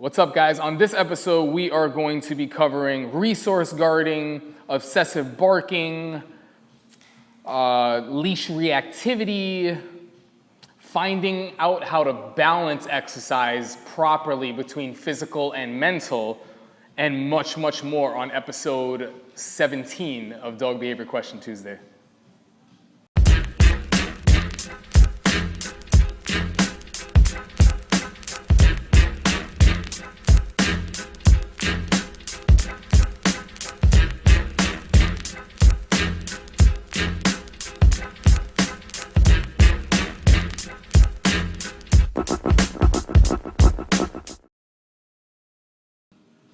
What's up, guys? On this episode, we are going to be covering resource guarding, obsessive barking, leash reactivity, finding out how to balance exercise properly between physical and mental, and much, much more on episode 17 of Dog Behavior Question Tuesday.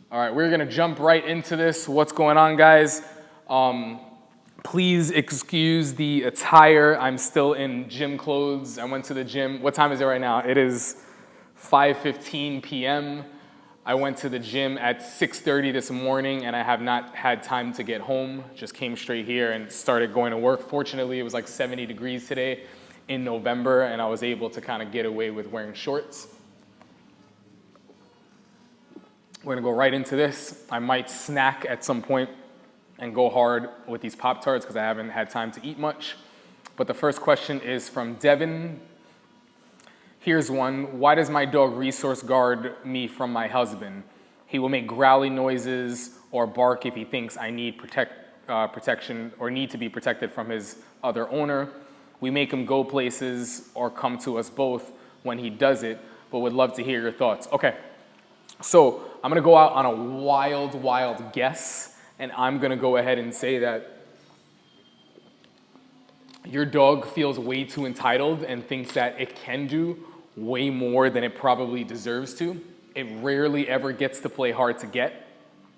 All right, we're gonna jump right into this. What's going on, guys? Please excuse the attire. I'm still in gym clothes. I went to the gym. What time is it right now? It is 5:15 p.m. I went to the gym at 6:30 this morning, and I have not had time to get home. Just came straight here and started going to work. Fortunately, it was like 70 degrees today in November, and I was able to kind of get away with wearing shorts. We're gonna go right into this. I might snack at some point and go hard with these Pop-Tarts because I haven't had time to eat much. But the first question is from Devin. Here's one. Why does my dog resource guard me from my husband? He will make growly noises or bark if he thinks I need protection or need to be protected from his other owner. We make him go places or come to us both when he does it, but would love to hear your thoughts. Okay. So I'm gonna go out on a wild guess, and I'm gonna go ahead and say that your dog feels way too entitled and thinks that it can do way more than it probably deserves to. It rarely ever gets to play hard to get,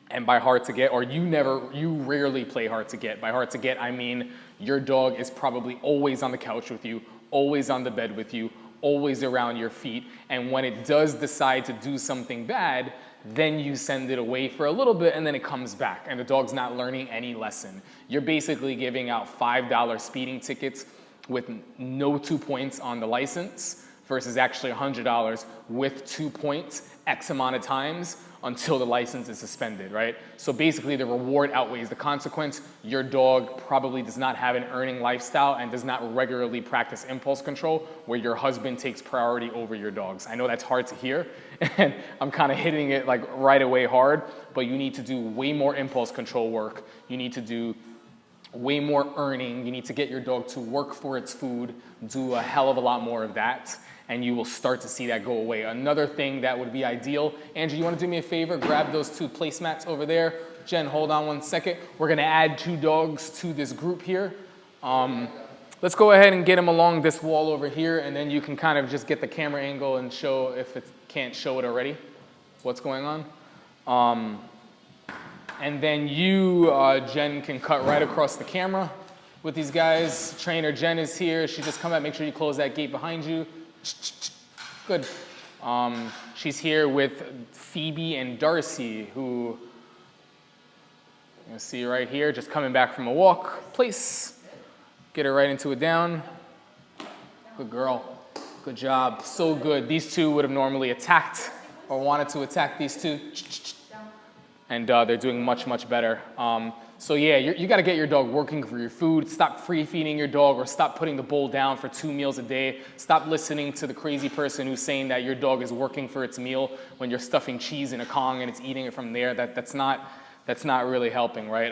and by hard to get, or you rarely play hard to get. By hard to get, I mean your dog is probably always on the couch with you, always on the bed with you, always around your feet, and when it does decide to do something bad, then you send it away for a little bit and then it comes back and the dog's not learning any lesson. You're basically giving out $5 speeding tickets with no 2 points on the license versus actually $100 with 2 points X amount of times until the license is suspended, right? So basically the reward outweighs the consequence. Your dog probably does not have an earning lifestyle and does not regularly practice impulse control where your husband takes priority over your dogs. I know that's hard to hear and I'm kind of hitting it like right away hard, but you need to do way more impulse control work. You need to do way more earning. You need to get your dog to work for its food, do a hell of a lot more of that, and you will start to see that go away. Another thing that would be ideal, Andrew, you wanna do me a favor? Grab those 2 placemats over there. Jen, hold on 1 second. We're gonna add 2 dogs to this group here. Let's go ahead and get them along this wall over here, and then you can kind of just get the camera angle and show, if it can't show it already, what's going on. And then you, Jen, can cut right across the camera with these guys. Trainer Jen is here. She just come out, make sure you close that gate behind you. Good. She's here with Phoebe and Darcy, who you see right here, just coming back from a walk. Place. Get her right into a down. Good girl. Good job. So good. These 2 would have normally attacked or wanted to attack these 2. And they're doing much better. So yeah, you gotta get your dog working for your food. Stop free feeding your dog or stop putting the bowl down for 2 meals a day. Stop listening to the crazy person who's saying that your dog is working for its meal when you're stuffing cheese in a Kong and it's eating it from there. That's not really helping, right?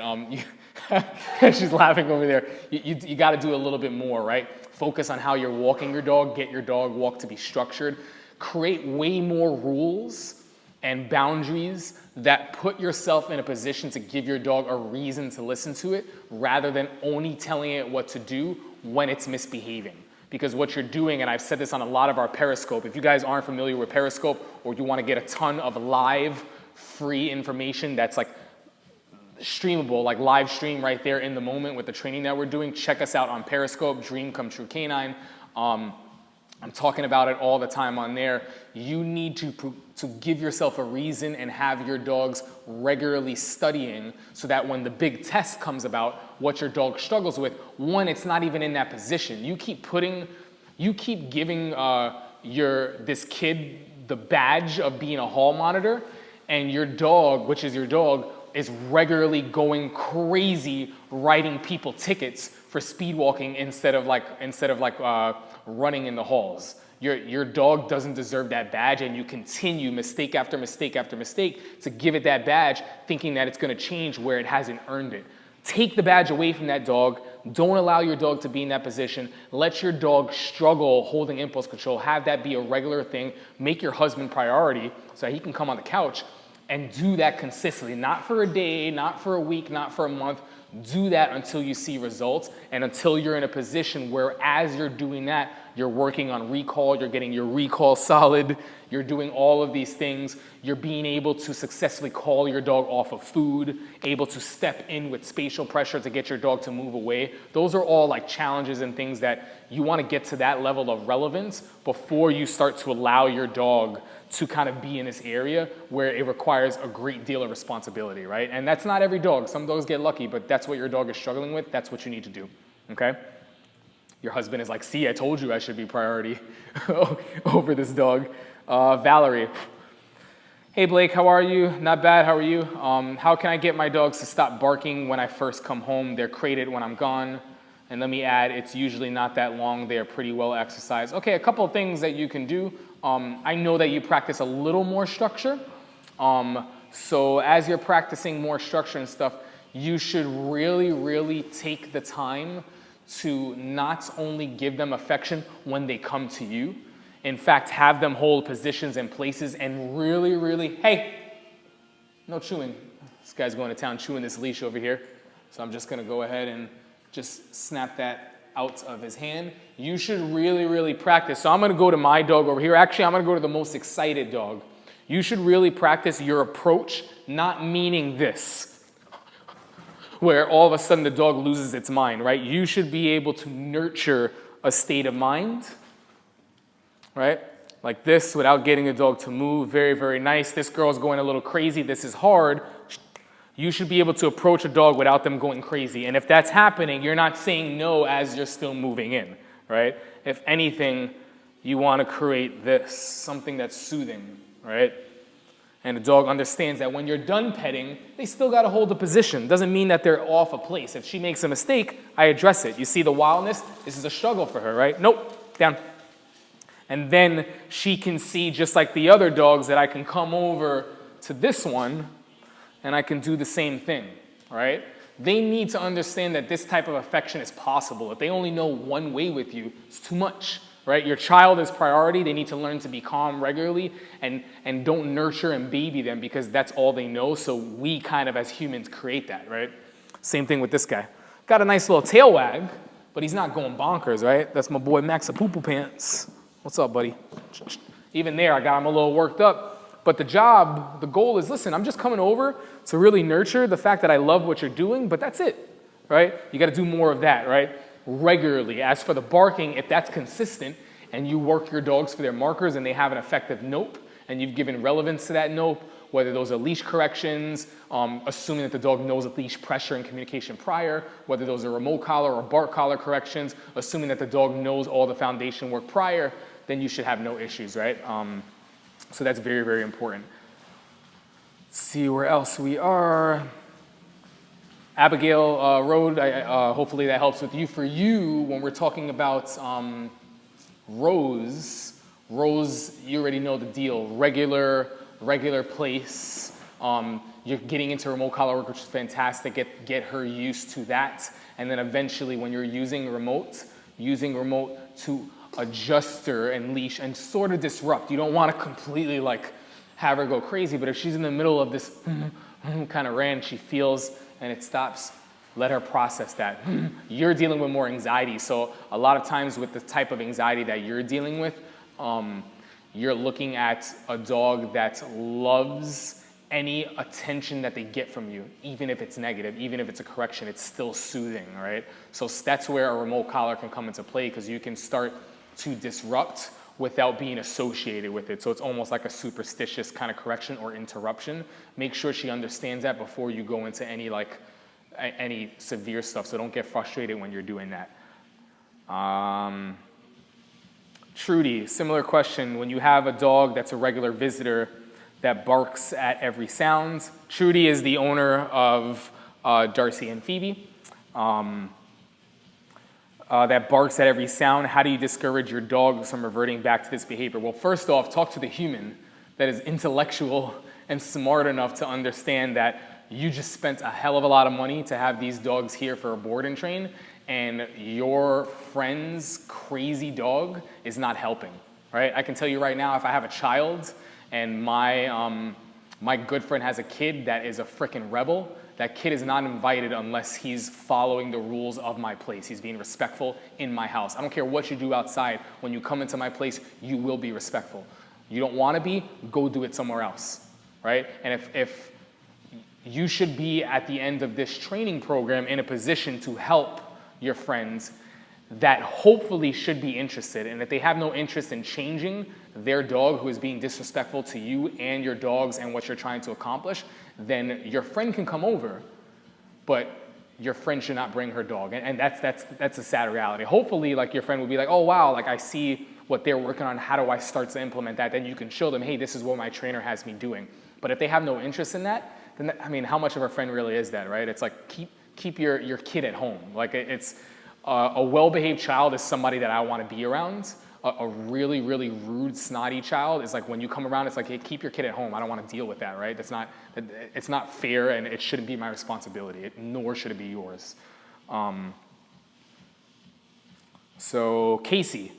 She's laughing over there. You gotta do a little bit more, right? Focus on how you're walking your dog, get your dog walk to be structured. Create way more rules and boundaries that put yourself in a position to give your dog a reason to listen to it rather than only telling it what to do when it's misbehaving. Because what you're doing, and I've said this on a lot of our Periscope, if you guys aren't familiar with Periscope or you want to get a ton of live free information that's like streamable, like live stream right there in the moment with the training that we're doing, check us out on Periscope, Dream Come True Canine. I'm talking about it all the time on there. You need to give yourself a reason and have your dogs regularly studying so that when the big test comes about, what your dog struggles with, one, it's not even in that position. You keep giving this kid the badge of being a hall monitor, and your dog, which is your dog, is regularly going crazy writing people tickets for speed walking instead of running in the halls. Your dog doesn't deserve that badge, and you continue mistake after mistake after mistake to give it that badge, thinking that it's going to change where it hasn't earned it. Take the badge away from that dog. Don't allow your dog to be in that position. Let your dog struggle holding impulse control. Have that be a regular thing. Make your husband priority so that he can come on the couch and do that consistently. Not for a day, not for a week, not for a month. Do that until you see results and until you're in a position where as you're doing that, you're working on recall, you're getting your recall solid, you're doing all of these things, you're being able to successfully call your dog off of food, able to step in with spatial pressure to get your dog to move away. Those are all like challenges and things that you want to get to that level of relevance before you start to allow your dog to kind of be in this area where it requires a great deal of responsibility, right? And that's not every dog. Some dogs get lucky, but that's what your dog is struggling with. That's what you need to do, okay? Your husband is like, see, I told you I should be priority over this dog. Valerie. Hey, Blake, how are you? Not bad, how are you? How can I get my dogs to stop barking when I first come home? They're crated when I'm gone. And let me add, it's usually not that long. They are pretty well exercised. Okay, a couple of things that you can do. I know that you practice a little more structure. So as you're practicing more structure and stuff, you should really, really take the time to not only give them affection when they come to you. In fact, have them hold positions and places and really, really, hey, no chewing. This guy's going to town chewing this leash over here. So I'm just going to go ahead and just snap that out of his hand. You should really, really practice. So I'm going to go to my dog over here. Actually, I'm going to go to the most excited dog. You should really practice your approach, not meaning this, where all of a sudden the dog loses its mind, right? You should be able to nurture a state of mind, right? Like this, without getting the dog to move. Very, very nice. This girl's going a little crazy. This is hard. You should be able to approach a dog without them going crazy. And if that's happening, you're not saying no as you're still moving in, right? If anything, you want to create this, something that's soothing, right? And the dog understands that when you're done petting, they still got to hold the position. Doesn't mean that they're off a place. If she makes a mistake, I address it. You see the wildness? This is a struggle for her, right? Nope, down. And then she can see, just like the other dogs, that I can come over to this one and I can do the same thing, right? They need to understand that this type of affection is possible. If they only know one way with you, it's too much, right? Your child is priority. They need to learn to be calm regularly and don't nurture and baby them because that's all they know. So we kind of, as humans, create that, right? Same thing with this guy. Got a nice little tail wag, but he's not going bonkers, right? That's my boy Max a Poo-Poo Pants. What's up, buddy? Even there, I got him a little worked up. But the goal is, listen, I'm just coming over to really nurture the fact that I love what you're doing, but that's it, right? You got to do more of that, right? Regularly. As for the barking, if that's consistent and you work your dogs for their markers and they have an effective nope and you've given relevance to that nope, whether those are leash corrections, assuming that the dog knows leash pressure and communication prior, whether those are remote collar or bark collar corrections, assuming that the dog knows all the foundation work prior, then you should have no issues, right? So that's very, very important. Let's see where else we are. Abigail Road, hopefully that helps with you. For you, when we're talking about rows, you already know the deal. Regular place. You're getting into remote collar work, which is fantastic. Get her used to that. And then eventually when you're using remote to adjust her and leash and sort of disrupt. You don't want to completely like have her go crazy, but if she's in the middle of this kind of rant, she feels and it stops, let her process that. You're dealing with more anxiety, so a lot of times with the type of anxiety that you're dealing with, you're looking at a dog that loves any attention that they get from you, even if it's negative, even if it's a correction, it's still soothing, right? So that's where a remote collar can come into play because you can start to disrupt without being associated with it. So it's almost like a superstitious kind of correction or interruption. Make sure she understands that before you go into any severe stuff. So don't get frustrated when you're doing that. Trudy, similar question. When you have a dog that's a regular visitor that barks at every sound. Trudy is the owner of Darcy and Phoebe. That barks at every sound. How do you discourage your dog from reverting back to this behavior? Well, first off, talk to the human that is intellectual and smart enough to understand that you just spent a hell of a lot of money to have these dogs here for a board and train, and your friend's crazy dog is not helping, right? I can tell you right now, if I have a child and my good friend has a kid that is a frickin' rebel, that kid is not invited unless he's following the rules of my place. He's being respectful in my house. I don't care what you do outside. When you come into my place, you will be respectful. You don't want to be, go do it somewhere else, right? And if you should be at the end of this training program in a position to help your friends that hopefully should be interested. And if they have no interest in changing their dog who is being disrespectful to you and your dogs and what you're trying to accomplish, then your friend can come over, but your friend should not bring her dog. And that's a sad reality. Hopefully, like, your friend will be like, oh wow, like, I see what they're working on, how do I start to implement that? Then you can show them, hey, this is what my trainer has me doing. But if they have no interest in that, then I mean, how much of a friend really is that, right? It's like, keep your kid at home. Like, it's a well-behaved child is somebody that I want to be around. A really, really rude, snotty child is like, when you come around, it's like, hey, keep your kid at home. I don't want to deal with that, right? It's not fair, and it shouldn't be my responsibility, nor should it be yours. So Casey,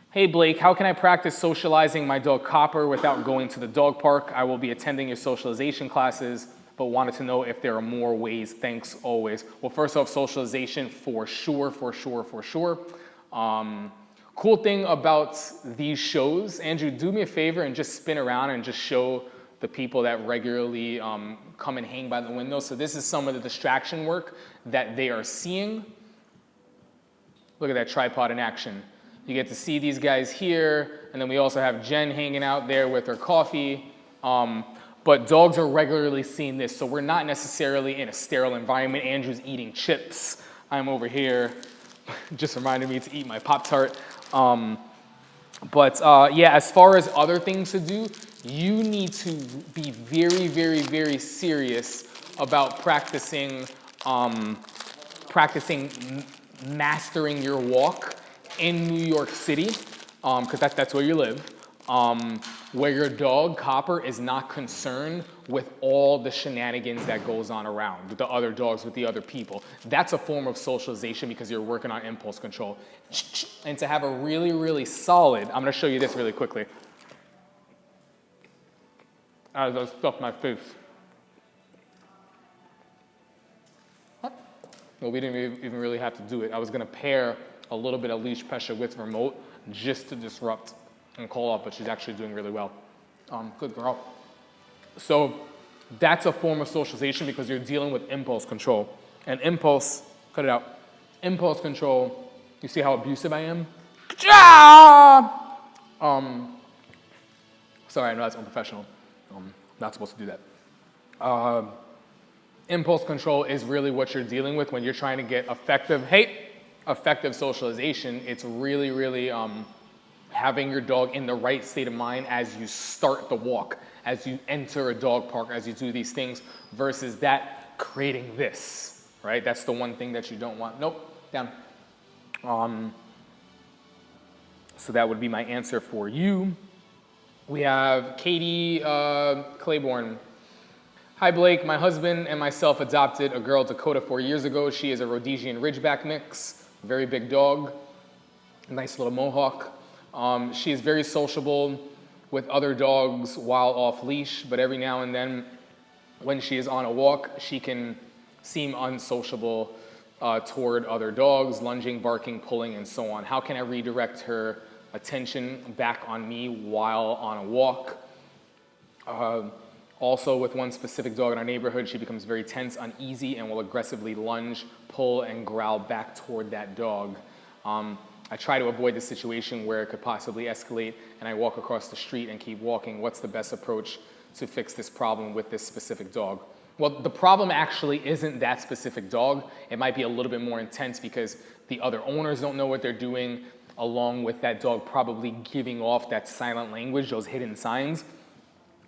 hey Blake, how can I practice socializing my dog Copper without going to the dog park? I will be attending your socialization classes, but wanted to know if there are more ways. Thanks always. Well, first off, socialization for sure. Cool thing about these shows, Andrew, do me a favor and just spin around and just show the people that regularly come and hang by the window. So this is some of the distraction work that they are seeing. Look at that tripod in action. You get to see these guys here, and then we also have Jen hanging out there with her coffee. But dogs are regularly seeing this, so we're not necessarily in a sterile environment. Andrew's eating chips. I'm over here, just reminded me to eat my Pop-Tart. Yeah, as far as other things to do, you need to be very, very, very serious about practicing mastering your walk in New York City, because that's where you live. Where your dog, Copper, is not concerned with all the shenanigans that goes on around with the other dogs, with the other people. That's a form of socialization because you're working on impulse control. And to have a really, really solid, I'm gonna show you this really quickly. As I stuffed my face. What? Well, we didn't even really have to do it. I was gonna pair a little bit of leash pressure with remote just to disrupt and call up, but she's actually doing really well. Good girl. So that's a form of socialization because you're dealing with impulse control. And impulse, cut it out. Impulse control, you see how abusive I am? Sorry, I know that's unprofessional. Not supposed to do that. Impulse control is really what you're dealing with when you're trying to get effective socialization. It's really, really having your dog in the right state of mind as you start the walk, as you enter a dog park, as you do these things, versus that creating this, right? That's the one thing that you don't want. Nope, down. So that would be my answer for you. We have Katie Claiborne. Hi Blake, my husband and myself adopted a girl, Dakota, 4 years ago. She is a Rhodesian Ridgeback mix, very big dog, nice little mohawk. She is very sociable with other dogs while off leash, but every now and then when she is on a walk, she can seem unsociable toward other dogs, lunging, barking, pulling, and so on. How can I redirect her attention back on me while on a walk? Also, with one specific dog in our neighborhood, she becomes very tense, uneasy, and will aggressively lunge, pull, and growl back toward that dog. I try to avoid the situation where it could possibly escalate, and I walk across the street and keep walking. What's the best approach to fix this problem with this specific dog? Well, the problem actually isn't that specific dog. It might be a little bit more intense because the other owners don't know what they're doing. along with that dog probably giving off that silent language, those hidden signs.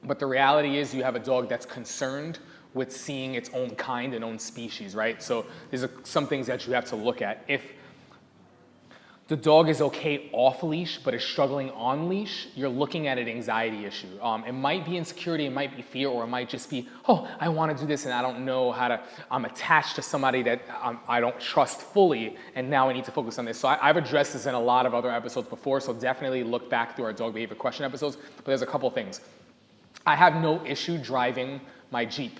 But the reality is you have a dog that's concerned with seeing its own kind and own species, right? So these are some things that you have to look at. If the dog is okay off leash, but is struggling on leash, you're looking at an anxiety issue. It might be insecurity, it might be fear, or it might just be, oh, I want to do this and I don't know how to, I'm attached to somebody that I don't trust fully, and now I need to focus on this. So I've addressed this in a lot of other episodes before, so definitely look back through our dog behavior question episodes, but there's a couple things. I have no issue driving my Jeep.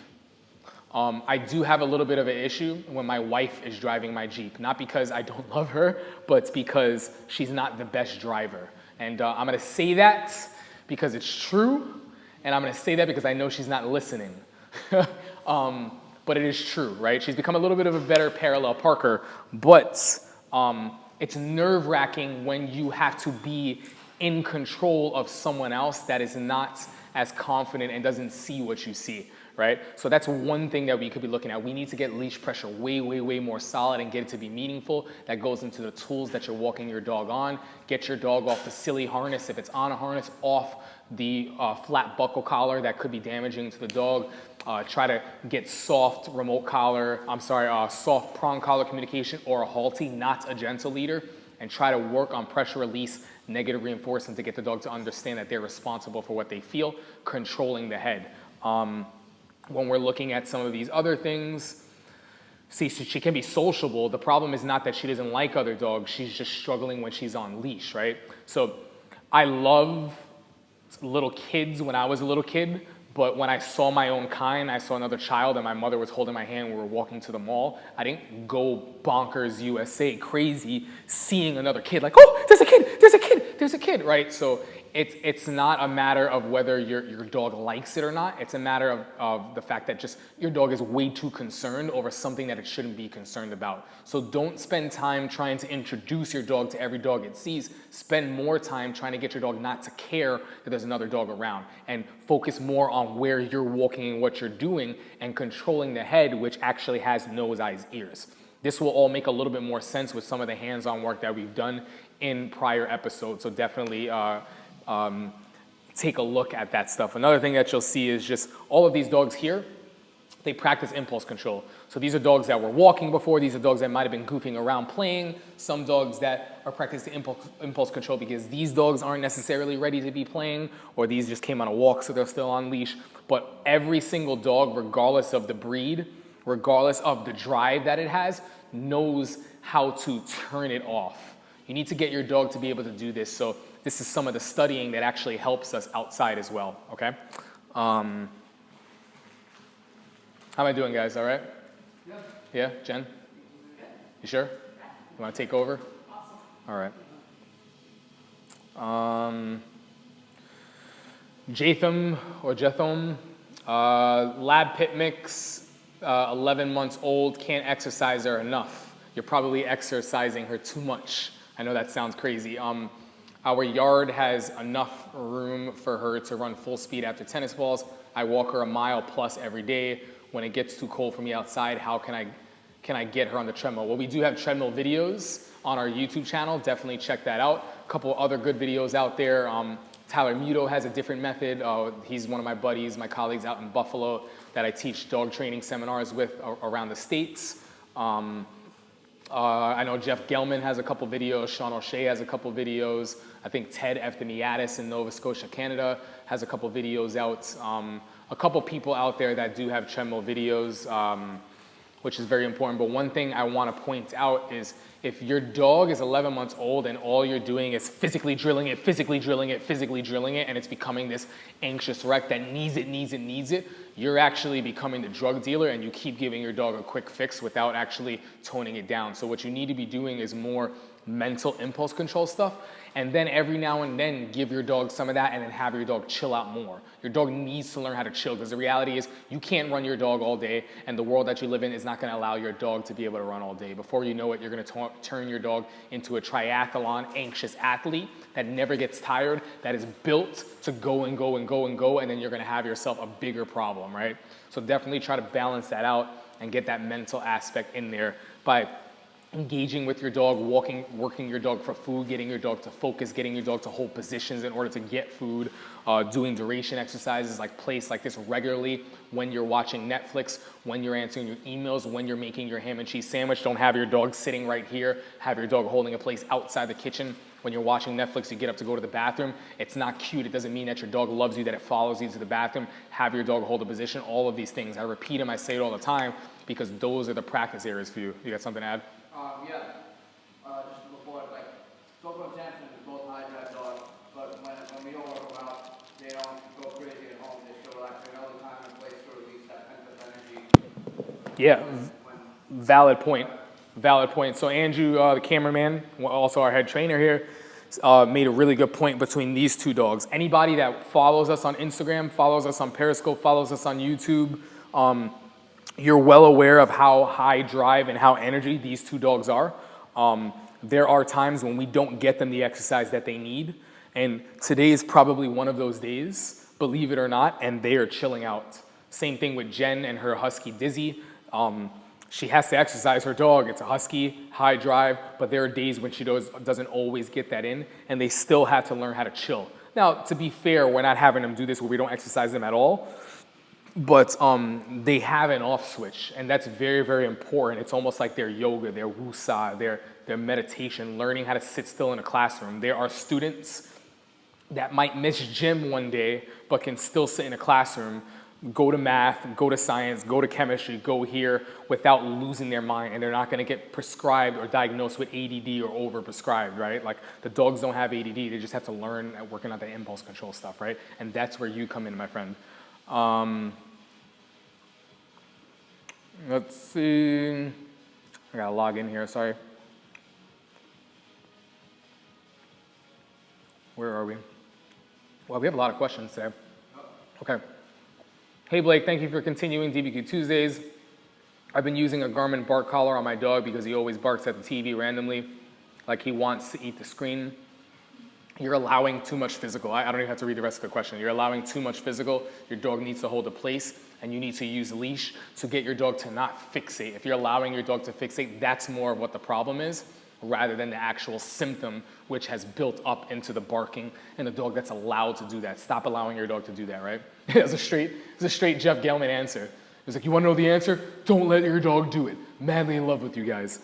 I do have a little bit of an issue when my wife is driving my Jeep, not because I don't love her, but it's because she's not the best driver. And I'm gonna say that because it's true, and I'm gonna say that because I know she's not listening. But it is true, right? She's become a little bit of a better parallel parker, but it's nerve-wracking when you have to be in control of someone else that is not as confident and doesn't see what you see. Right? So that's one thing that we could be looking at. We need to get leash pressure way, way, way more solid and get it to be meaningful. That goes into the tools that you're walking your dog on. Get your dog off the silly harness. If it's on a harness, off the flat buckle collar that could be damaging to the dog. Try to get soft soft prong collar communication or a halty, not a gentle leader. And try to work on pressure release, negative reinforcement to get the dog to understand that they're responsible for what they feel, controlling the head. When we're looking at some of these other things, see, she can be sociable. The problem is not that she doesn't like other dogs. She's just struggling when she's on leash, right? So I love little kids when I was a little kid, but when I saw my own kind, I saw another child and my mother was holding my hand, we were walking to the mall, I didn't go bonkers USA crazy seeing another kid like, oh, there's a kid, there's a kid, there's a kid, right? So it's not a matter of whether your dog likes it or not. It's a matter of the fact that just your dog is way too concerned over something that it shouldn't be concerned about. So don't spend time trying to introduce your dog to every dog it sees. Spend more time trying to get your dog not to care that there's another dog around, and focus more on where you're walking and what you're doing and controlling the head, which actually has nose, eyes, ears. This will all make a little bit more sense with some of the hands-on work that we've done in prior episodes. So definitely take a look at that stuff. Another thing that you'll see is just all of these dogs here, they practice impulse control. So these are dogs that were walking before. These are dogs that might have been goofing around playing. Some dogs that are practicing impulse control because these dogs aren't necessarily ready to be playing, or these just came on a walk so they're still on leash. But every single dog, regardless of the breed, regardless of the drive that it has, knows how to turn it off. You need to get your dog to be able to do this. So this is some of the studying that actually helps us outside as well, okay? How am I doing, guys? All right? Yeah. Yeah, Jen? You sure? You want to take over? Awesome. All right. Jetham, lab pit mix, 11 months old, can't exercise her enough. You're probably exercising her too much. I know that sounds crazy. Our yard has enough room for her to run full speed after tennis balls. I walk her a mile plus every day. When it gets too cold for me outside, how can I get her on the treadmill? Well, we do have treadmill videos on our YouTube channel. Definitely check that out. A couple other good videos out there. Tyler Muto has a different method. He's one of my buddies, my colleagues out in Buffalo that I teach dog training seminars with around the States. I know Jeff Gelman has a couple videos. Sean O'Shea has a couple videos. I think Ted Eftimiadis in Nova Scotia, Canada has a couple videos out. A couple people out there that do have treadmill videos, which is very important. But one thing I want to point out is if your dog is 11 months old and all you're doing is physically drilling it, and it's becoming this anxious wreck that needs it, you're actually becoming the drug dealer, and you keep giving your dog a quick fix without actually toning it down. So what you need to be doing is more mental impulse control stuff, and then every now and then give your dog some of that and then have your dog chill out more. Your dog needs to learn how to chill, because the reality is you can't run your dog all day, and the world that you live in is not going to allow your dog to be able to run all day. Before you know it, you're going to turn your dog into a triathlon anxious athlete that never gets tired, that is built to go and go and go and go, and then you're going to have yourself a bigger problem, right? So definitely try to balance that out and get that mental aspect in there by engaging with your dog, working your dog for food, getting your dog to focus, getting your dog to hold positions in order to get food, doing duration exercises like place like this regularly when you're watching Netflix, when you're answering your emails, when you're making your ham and cheese sandwich. Don't have your dog sitting right here, have your dog holding a place outside the kitchen. When you're watching Netflix, you get up to go to the bathroom. It's not cute. It doesn't mean that your dog loves you, that it follows you to the bathroom. Have your dog hold a position, all of these things. I repeat them, I say it all the time because those are the practice areas for you. You got something to add? Yeah. Just before, it's like social attention is both high drive dogs, but when we don't work them out, they don't go crazy at home. They still relax. They know the time and place to release that pent-up energy. Yeah, valid point. Valid point. So Andrew, the cameraman, also our head trainer here, made a really good point between these two dogs. Anybody that follows us on Instagram, follows us on Periscope, follows us on YouTube, you're well aware of how high drive and how energy these two dogs are. There are times when we don't get them the exercise that they need. And today is probably one of those days, believe it or not, and they are chilling out. Same thing with Jen and her husky Dizzy. She has to exercise her dog. It's a husky, high drive, but there are days when she doesn't always get that in, and they still have to learn how to chill. Now, to be fair, we're not having them do this where we don't exercise them at all, but they have an off switch, and that's very, very important. It's almost like their yoga, their wusa, their meditation, learning how to sit still in a classroom. There are students that might miss gym one day, but can still sit in a classroom, go to math, go to science, go to chemistry, go here without losing their mind, and they're not gonna get prescribed or diagnosed with ADD or overprescribed, right? Like the dogs don't have ADD, they just have to learn at working on the impulse control stuff, right? And that's where you come in, my friend. Let's see, I gotta log in here, sorry. Where are we? Well, we have a lot of questions today. Okay. Hey Blake, thank you for continuing DBQ Tuesdays. I've been using a Garmin bark collar on my dog because he always barks at the TV randomly, like he wants to eat the screen. You're allowing too much physical. I don't even have to read the rest of the question. You're allowing too much physical. Your dog needs to hold a place, and you need to use leash to get your dog to not fixate. If you're allowing your dog to fixate, that's more of what the problem is, rather than the actual symptom, which has built up into the barking, and the dog that's allowed to do that. Stop allowing your dog to do that, right? It's a straight Jeff Gelman answer. He's like, you wanna know the answer? Don't let your dog do it. Madly in love with you guys.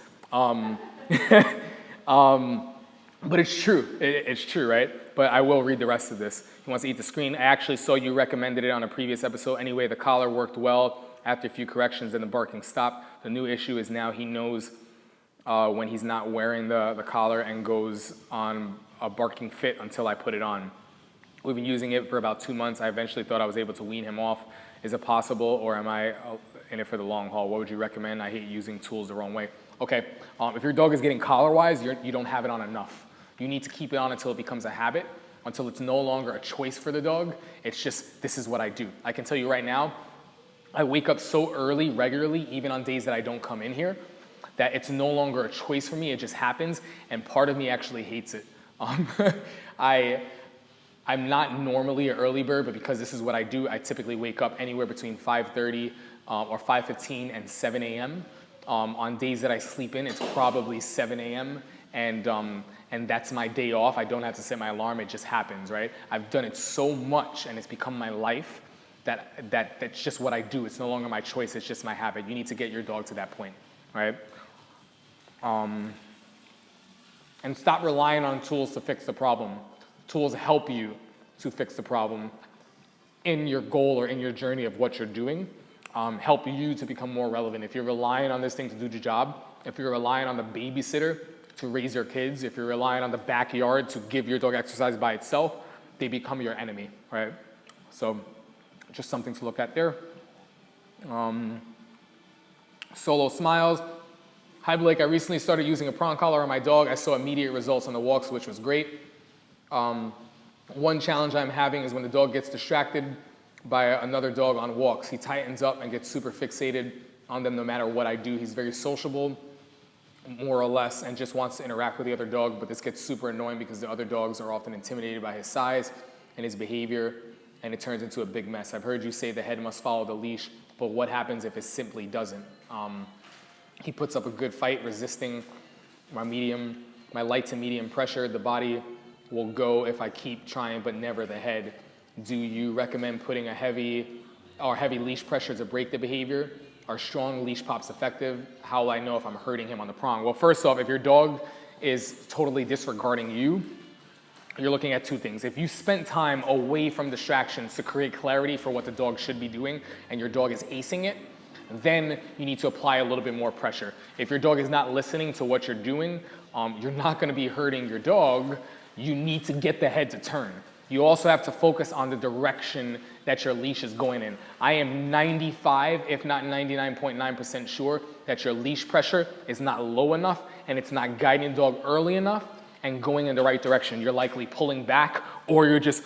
But it's true, it's true, right? But I will read the rest of this. He wants to eat the screen. I actually saw you recommended it on a previous episode. Anyway, the collar worked well. After a few corrections, then the barking stopped. The new issue is now he knows when he's not wearing the collar and goes on a barking fit until I put it on. We've been using it for about 2 months. I eventually thought I was able to wean him off. Is it possible, or am I in it for the long haul? What would you recommend? I hate using tools the wrong way. Okay, if your dog is getting collar-wise, you don't have it on enough. You need to keep it on until it becomes a habit, until it's no longer a choice for the dog. It's just, this is what I do. I can tell you right now, I wake up so early, regularly, even on days that I don't come in here, that it's no longer a choice for me, it just happens, and part of me actually hates it. I'm not normally an early bird, but because this is what I do, I typically wake up anywhere between 5:30 or 5:15 and 7 a.m. On days that I sleep in, it's probably 7 a.m. And that's my day off. I don't have to set my alarm, it just happens, right? I've done it so much and it's become my life that's just what I do. It's no longer my choice, it's just my habit. You need to get your dog to that point, right? And stop relying on tools to fix the problem. Tools help you to fix the problem in your goal or in your journey of what you're doing, help you to become more relevant. If you're relying on this thing to do the job, if you're relying on the babysitter to raise your kids, if you're relying on the backyard to give your dog exercise by itself, they become your enemy, right? So just something to look at there. Solo Smiles. Hi Blake, I recently started using a prong collar on my dog. I saw immediate results on the walks, which was great. One challenge I'm having is when the dog gets distracted by another dog on walks. He tightens up and gets super fixated on them no matter what I do. He's very sociable, more or less, and just wants to interact with the other dog, but this gets super annoying because the other dogs are often intimidated by his size and his behavior, and it turns into a big mess. I've heard you say the head must follow the leash, but what happens if it simply doesn't? He puts up a good fight, resisting my light to medium pressure. The body will go if I keep trying, but never the head. Do you recommend putting a heavy leash pressure to break the behavior? Are strong leash pops effective? How will I know if I'm hurting him on the prong? Well, first off, if your dog is totally disregarding you, you're looking at two things. If you spent time away from distractions to create clarity for what the dog should be doing and your dog is acing it, then you need to apply a little bit more pressure. If your dog is not listening to what you're doing, you're not gonna be hurting your dog. You need to get the head to turn. You also have to focus on the direction that your leash is going in. I am 95, if not 99.9% sure that your leash pressure is not low enough and it's not guiding the dog early enough and going in the right direction. You're likely pulling back, or you're just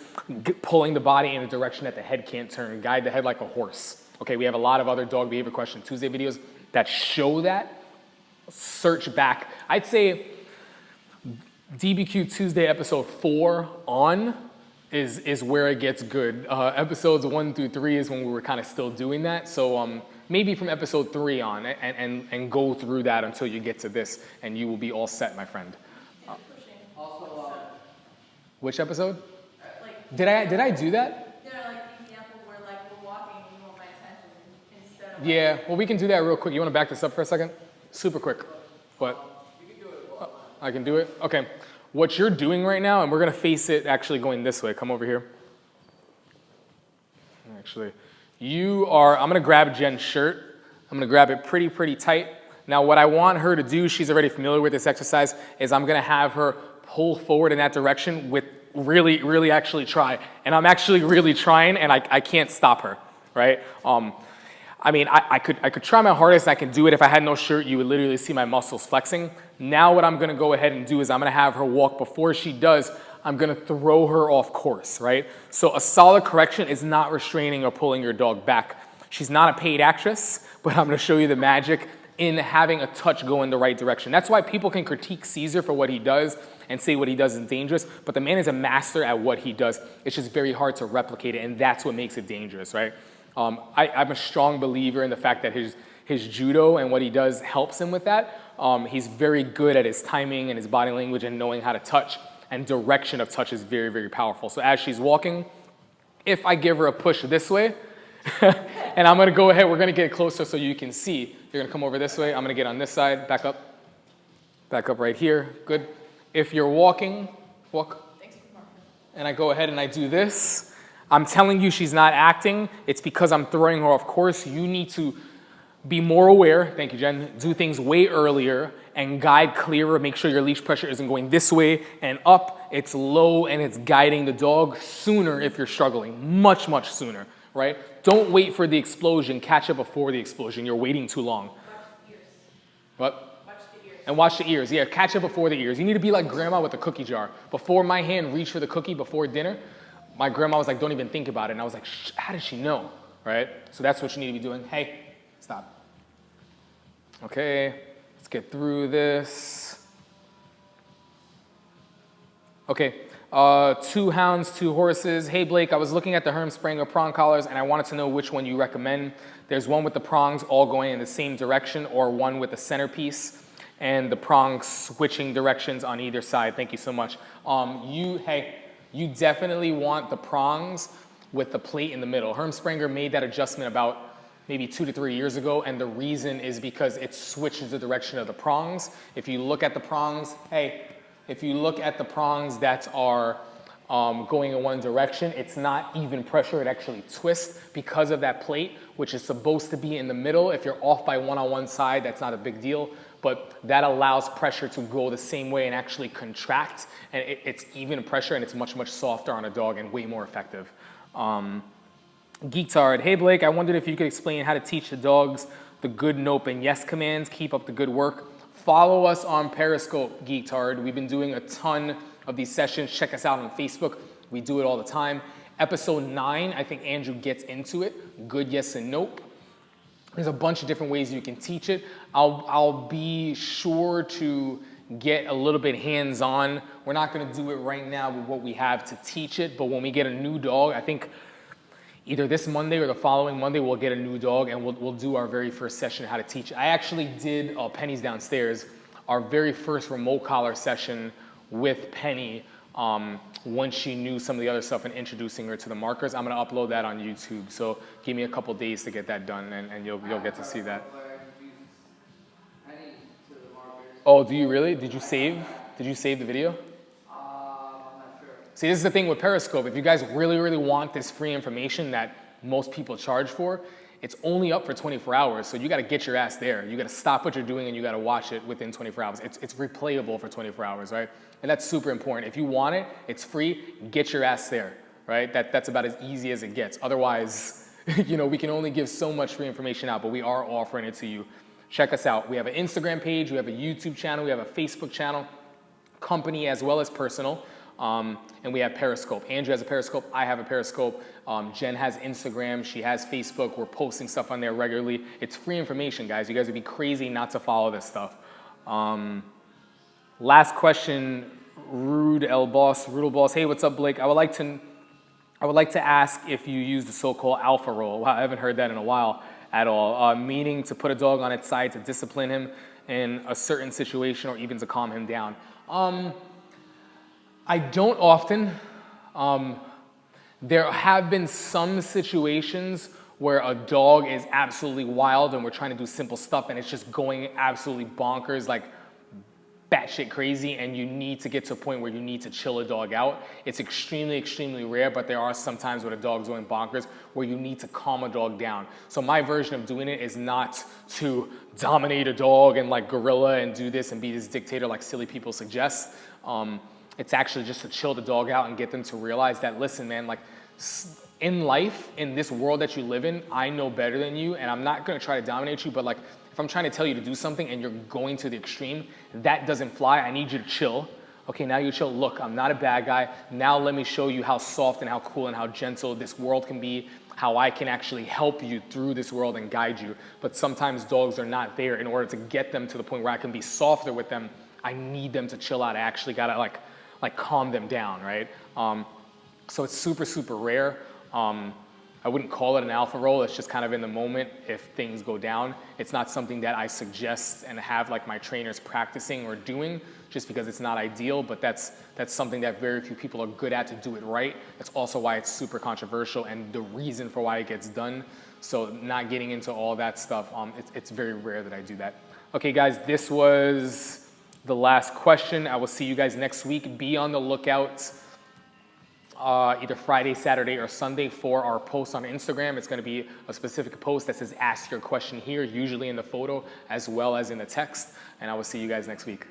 pulling the body in a direction that the head can't turn. Guide the head like a horse. Okay, we have a lot of other dog behavior question Tuesday videos that show that. Search back. I'd say DBQ Tuesday episode 4 on is where it gets good. Episodes 1 through 3 is when we were kind of still doing that. So maybe from episode 3 on and go through that until you get to this, and you will be all set, my friend. Which episode? Did I do that? Yeah, like the example where like we're walking and you want my attention instead of. Yeah, well, we can do that real quick. You want to back this up for a second? Super quick. What? You can do it. I can do it? Okay. What you're doing right now, and we're going to face it actually going this way. Come over here. Actually, I'm going to grab Jen's shirt. I'm going to grab it pretty tight. Now, what I want her to do, she's already familiar with this exercise, is I'm going to have her pull forward in that direction with really actually try. And I'm actually really trying, and I can't stop her, right? I mean, I could try my hardest. I can do it. If I had no shirt, you would literally see my muscles flexing. Now what I'm going to go ahead and do is I'm going to have her walk. Before she does, I'm going to throw her off course, right? So a solid correction is not restraining or pulling your dog back. She's not a paid actress, but I'm going to show you the magic in having a touch go in the right direction. That's why people can critique Caesar for what he does and say what he does is dangerous, but the man is a master at what he does. It's just very hard to replicate it, and that's what makes it dangerous, right? I'm a strong believer in the fact that his judo and what he does helps him with that. He's very good at his timing and his body language and knowing how to touch, and direction of touch is very powerful. So as she's walking, if I give her a push this way, and I'm going to go ahead, we're going to get closer so you can see. You're going to come over this way. I'm going to get on this side, back up right here. Good. If you're walking, walk. And I go ahead and I do this. I'm telling you she's not acting. It's because I'm throwing her off course. You need to be more aware. Thank you, Jen. Do things way earlier and guide clearer. Make sure your leash pressure isn't going this way and up. It's low and it's guiding the dog sooner if you're struggling. Much sooner, right? Don't wait for the explosion. Catch it before the explosion. You're waiting too long. Watch the ears. What? Watch the ears. And watch the ears. Yeah, catch it before the ears. You need to be like grandma with the cookie jar. Before my hand reached for the cookie before dinner, my grandma was like, don't even think about it. And I was like, how does she know, right? So that's what you need to be doing. Hey, stop. Okay, let's get through this. Okay, 2 hounds, 2 horses. Hey, Blake, I was looking at the Hermspranger prong collars, and I wanted to know which one you recommend. There's one with the prongs all going in the same direction, or one with the centerpiece and the prongs switching directions on either side. Thank you so much. You definitely want the prongs with the plate in the middle. Hermspranger made that adjustment about maybe 2 to 3 years ago, and the reason is because it switches the direction of the prongs. If you look at the prongs, that are going in one direction, it's not even pressure, it actually twists because of that plate, which is supposed to be in the middle. If you're off by one on one side, that's not a big deal, but that allows pressure to go the same way and actually contract, and it's even pressure, and it's much softer on a dog and way more effective. Geektard, hey Blake, I wondered if you could explain how to teach the dogs the good nope and yes commands. Keep up the good work. Follow us on Periscope, Geektard. We've been doing a ton of these sessions. Check us out on Facebook. We do it all the time. Episode 9, I think Andrew gets into it. Good, yes, and nope. There's a bunch of different ways you can teach it. I'll be sure to get a little bit hands-on. We're not going to do it right now with what we have to teach it, but when we get a new dog, I think either this Monday or the following Monday, we'll get a new dog and we'll do our very first session how to teach. I actually did Penny's downstairs, our very first remote collar session with Penny once she knew some of the other stuff and introducing her to the markers. I'm gonna upload that on YouTube. So give me a couple days to get that done and you'll get to see that. Oh, do you really? Did you save the video? I'm not sure. See, this is the thing with Periscope. If you guys really, really want this free information that most people charge for, it's only up for 24 hours. So you got to get your ass there. You got to stop what you're doing and you got to watch it within 24 hours. It's replayable for 24 hours, right? And that's super important. If you want it, it's free. Get your ass there, right? That's about as easy as it gets. Otherwise, you know, we can only give so much free information out, but we are offering it to you. Check us out. We have an Instagram page, we have a YouTube channel, we have a Facebook channel, company as well as personal, and we have Periscope. Andrew has a Periscope, I have a Periscope, Jen has Instagram, she has Facebook, we're posting stuff on there regularly. It's free information, guys. You guys would be crazy not to follow this stuff. Last question, Rude Boss. Hey, what's up, Blake? I would like to ask if you use the so-called alpha role. Wow, I haven't heard that in a while at all, meaning to put a dog on its side to discipline him in a certain situation or even to calm him down. I don't often. There have been some situations where a dog is absolutely wild and we're trying to do simple stuff and it's just going absolutely bonkers, like batshit crazy, and you need to get to a point where you need to chill a dog out. It's extremely, extremely rare, but there are some times where the dog's going bonkers where you need to calm a dog down. So my version of doing it is not to dominate a dog and like gorilla and do this and be this dictator like silly people suggest. It's actually just to chill the dog out and get them to realize that, listen, man, like in life, in this world that you live in, I know better than you, and I'm not gonna try to dominate you, but like, if I'm trying to tell you to do something and you're going to the extreme, that doesn't fly. I need you to chill. Okay, now you chill. Look, I'm not a bad guy. Now let me show you how soft and how cool and how gentle this world can be, how I can actually help you through this world and guide you. But sometimes dogs are not there. In order to get them to the point where I can be softer with them, I need them to chill out. I actually gotta like calm them down, right? So it's super, super rare. I wouldn't call it an alpha role. It's just kind of in the moment if things go down. It's not something that I suggest and have like my trainers practicing or doing just because it's not ideal, but that's something that very few people are good at to do it right. That's also why it's super controversial and the reason for why it gets done. So not getting into all that stuff, it's very rare that I do that. Okay, guys, this was the last question. I will see you guys next week. Be on the lookout either Friday, Saturday, or Sunday for our post on Instagram. It's going to be a specific post that says ask your question here, usually in the photo as well as in the text. And I will see you guys next week.